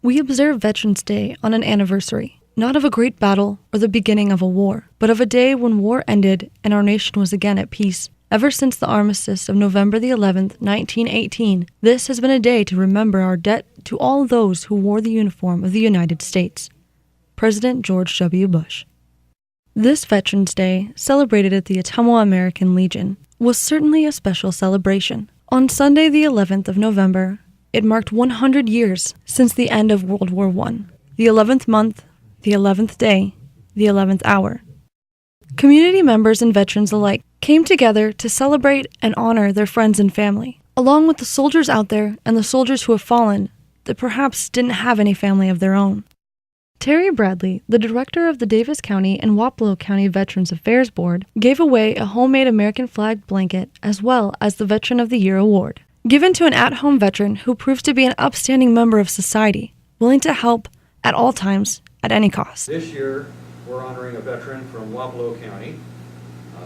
We observe Veterans Day on an anniversary, not of a great battle or the beginning of a war, but of a day when war ended and our nation was again at peace. Ever since the armistice of November the 11th, 1918, this has been a day to remember our debt to all those who wore the uniform of the United States. President George W. Bush. This Veterans Day, celebrated at the Ottumwa American Legion, was certainly a special celebration. On Sunday the 11th of November, it marked 100 years since the end of World War I, the 11th month, the 11th day, the 11th hour. Community members and veterans alike came together to celebrate and honor their friends and family, along with the soldiers out there and the soldiers who have fallen that perhaps didn't have any family of their own. Terry Bradley, the director of the Davis County and Wapello County Veterans Affairs Board, gave away a homemade American flag blanket as well as the Veteran of the Year award, given to an at-home veteran who proves to be an upstanding member of society, willing to help at all times, at any cost. This year, we're honoring a veteran from Wapello County.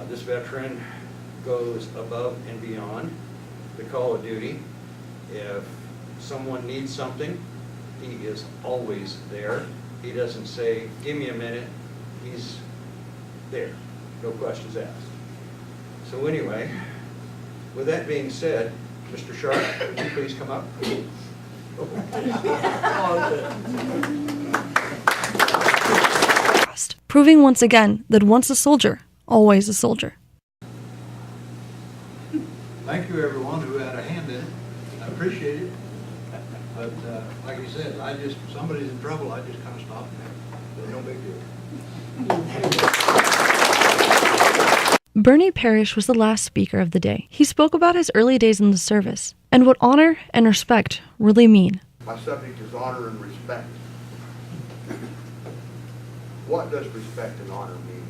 This veteran goes above and beyond the call of duty. If someone needs something, he is always there. He doesn't say, give me a minute. He's there. No questions asked. So anyway, with that being said, Mr. Sharp, would you please come up? Proving once again that once a soldier, always a soldier. Thank you, everyone who had a hand in it. I appreciate it. But like you said, if somebody's in trouble, I just kind of stop them. No big deal. Bernie Parrish was the last speaker of the day. He spoke about his early days in the service and what honor and respect really mean. My subject is honor and respect. What does respect and honor mean?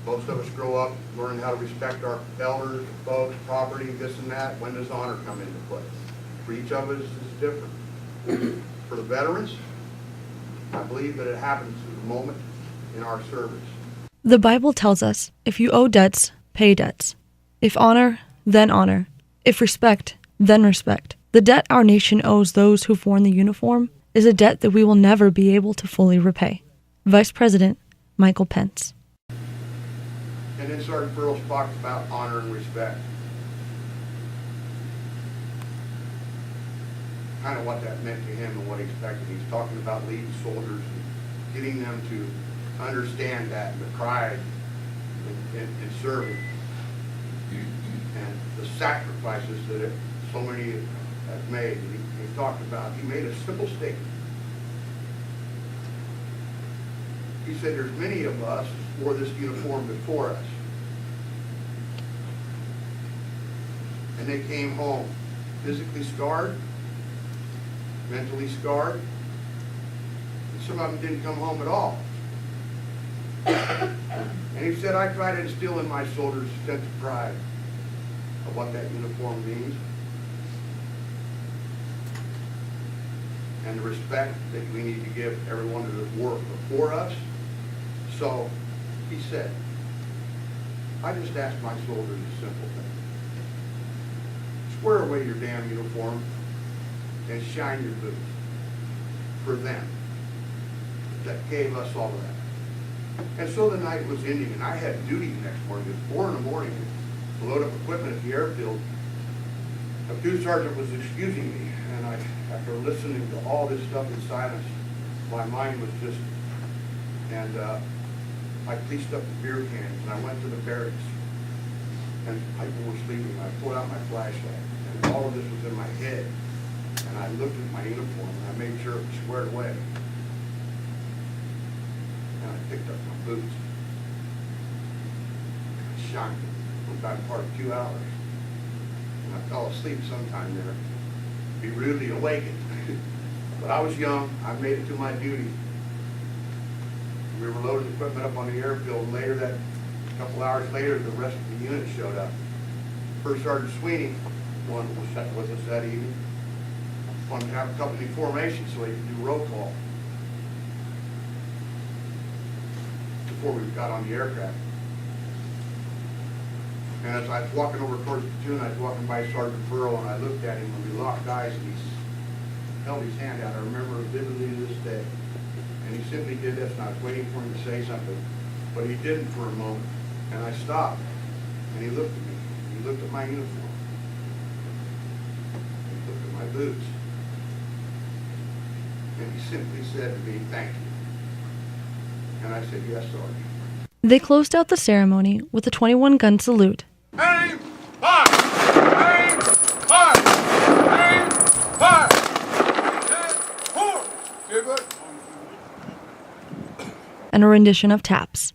Most of us grow up learning how to respect our elders, folks, property, this and that. When does honor come into play? For each of us, it's different. For the veterans, I believe that it happens at the moment in our service. The Bible tells us, if you owe debts, pay debts. If honor, then honor. If respect, then respect. The debt our nation owes those who've worn the uniform is a debt that we will never be able to fully repay. Vice President Michael Pence. And then Sergeant Burroughs talked about honor and respect. Kind of what that meant to him and what he expected. He's talking about leading soldiers and getting them to understand that and the pride in serving and the sacrifices that so many have made. He talked about, he made a simple statement. He said there's many of us wore this uniform before us. And they came home physically scarred, mentally scarred, and some of them didn't come home at all. And he said, I try to instill in my soldiers a sense of pride of what that uniform means and the respect that we need to give everyone who has worked before us. So he said, I just asked my soldiers a simple thing. Square away your damn uniform and shine your boots for them that gave us all of that. And so the night was ending, and I had duty the next morning. It was 4 in the morning to load up equipment at the airfield. A platoon sergeant was excusing me, and after listening to all this stuff in silence, my mind was just, and I pieced up the beer cans, and I went to the barracks, and people were sleeping. I pulled out my flashlight, and all of this was in my head, and I looked at my uniform, and I made sure it was squared away. And I picked up my boots. I shined it for about part of 2 hours. And I fell asleep sometime there, be rudely awakened. But I was young. I made it to my duty. We were loading equipment up on the airfield, and later that, a couple hours later, the rest of the unit showed up. First Sergeant Sweeney, one was with us that evening, wanted to have a company formation so he could do roll call before we got on the aircraft. And as I was walking over towards the platoon, I was walking by Sergeant Burrow, and I looked at him, and we locked eyes, and held his hand out. I remember vividly to this day. And he simply did this, and I was waiting for him to say something, but he didn't for a moment. And I stopped, and he looked at me. He looked at my uniform. He looked at my boots. And he simply said to me, "Thank you." And I said, "Yes, Sergeant." They closed out the ceremony with a 21-gun salute. Aim! Fire! Aim! Fire! Aim! Fire! Dead! Forward! Give it! And a rendition of taps.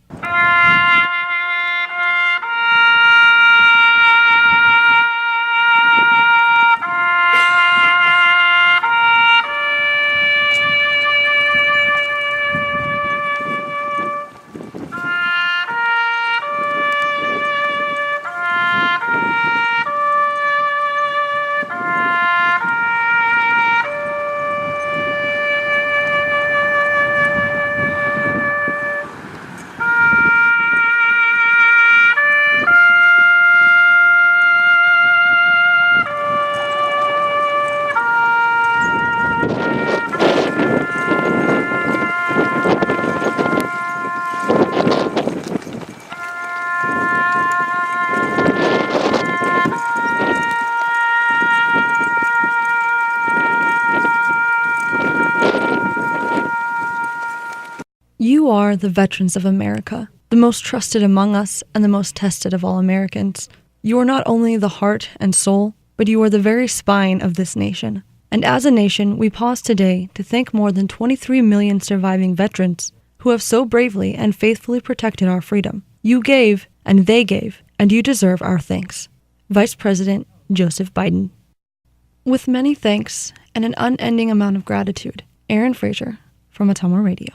You are the veterans of America, the most trusted among us and the most tested of all Americans. You are not only the heart and soul, but you are the very spine of this nation. And as a nation, we pause today to thank more than 23 million surviving veterans who have so bravely and faithfully protected our freedom. You gave, and they gave, and you deserve our thanks. Vice President Joseph Biden. With many thanks and an unending amount of gratitude, Aaron Fraser from Ottumwa Radio.